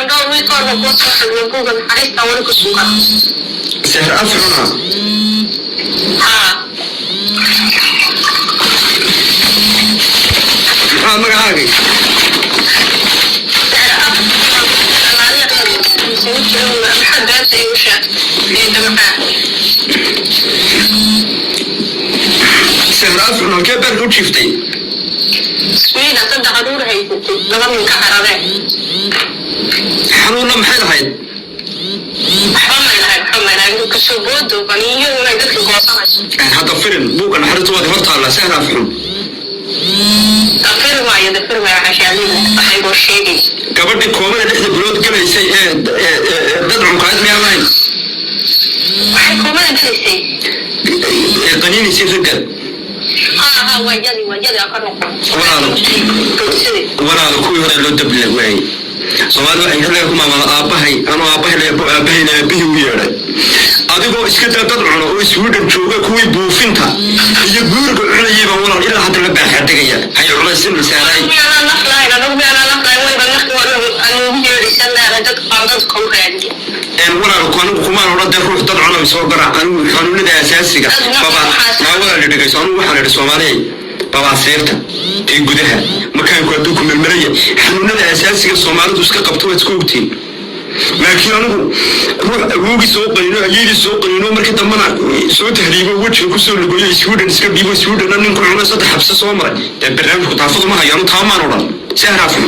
دور ويكون بوصل يقول حريص أولك السوق سهر أفرنا مقعاقي سهر أفرنا كيف بردو شفتي سويدة صدق دور هاي لغم من كهرباء حنونا محل هاي حمل كسبود وبنيه وما يدخل قاصنا هذا فيلم بوك أنا حرت وادي فرط على سهر أفرنا أفر ما يدفر ما عشان أحب الشيء gabadhii koomada dhexda bilood galaysay dad cunqaad ma yaamayn waxay koomada galaysay qaniinaysay ragga wajadi akaro walaalo kuwii hore loo dabla waayey soomaalida waxay xilliga ku maamula aabbahay anuu aabahayna aabihii u yeedhay adigoo iska daa dad cuno oo iswidhan jooga kuwii buufinta iyo guurga cunayayba walaal ilaa hadda la baaxaadegaya hay culaysin misaalay walaal anigu kumaan odhan dee ruux dad cuno soo gara anigu xanuunada asaasiga maa walaal dhegayso anigu waxaan idhi soomaaliyay babaasiirta tii gudaha makaanku hadduu ku melmelaya xanuunada asaasiga soomaalidu iska qabto waad iska ogtiin laakiin anigu ruux awoogii soo qanino ayeedii soo qanino markii dambana soo tahriibo wejiga kusoo lagoyo iswidhan iska dhiibo iswidhana ninku cuno saddex xabse soo maray dee barnaamijku taafadu ma hayo anu taamaan odhan si haraafin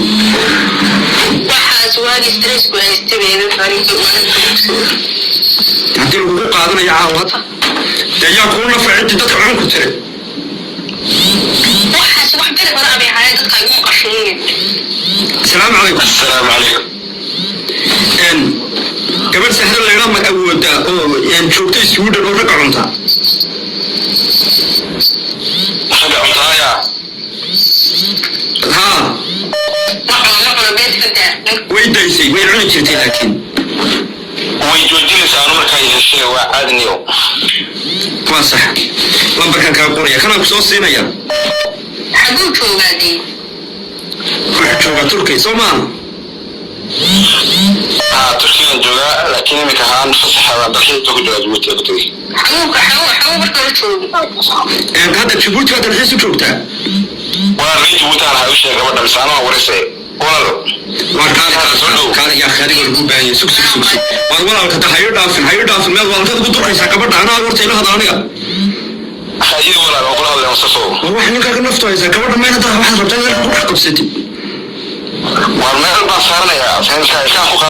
haddii lagugu qaadanayo caawad dee yaa kuu nafa ciddi dadka cun ku tire السلام عليكم. السلام عليكم. قبل سهر الليلة ما أود يعني شوكتي سودا ورق عنتا. رق عنتا يا. ها. وين دايسي وين عندك شيء لكن. وين جودين سانور كاي الشيء وعدنيو. ما صح. لما كان كابوريا كان بسوسينا يا. حبوب شوغادي. جوغا تركي سومان تركيا جوغا لكن مكان فصحى بخير تقول جوجوتي قلتي حبوب بركوتي هذا جيبوتي هذا الحس جوجتا وانا جيبوتي انا هاوشي قبل بسانه ورسي والله كان يا خارج الجوبان سوق والله كنت هاير دافن ما والله كنت دوريسا قبل انا ورتي له هذا aniga خايي ولا اقول هذا مصطفى wax ninka ka naftaysa gabadha meena dad wax rabtaan wax qabsatay والله ما صار لي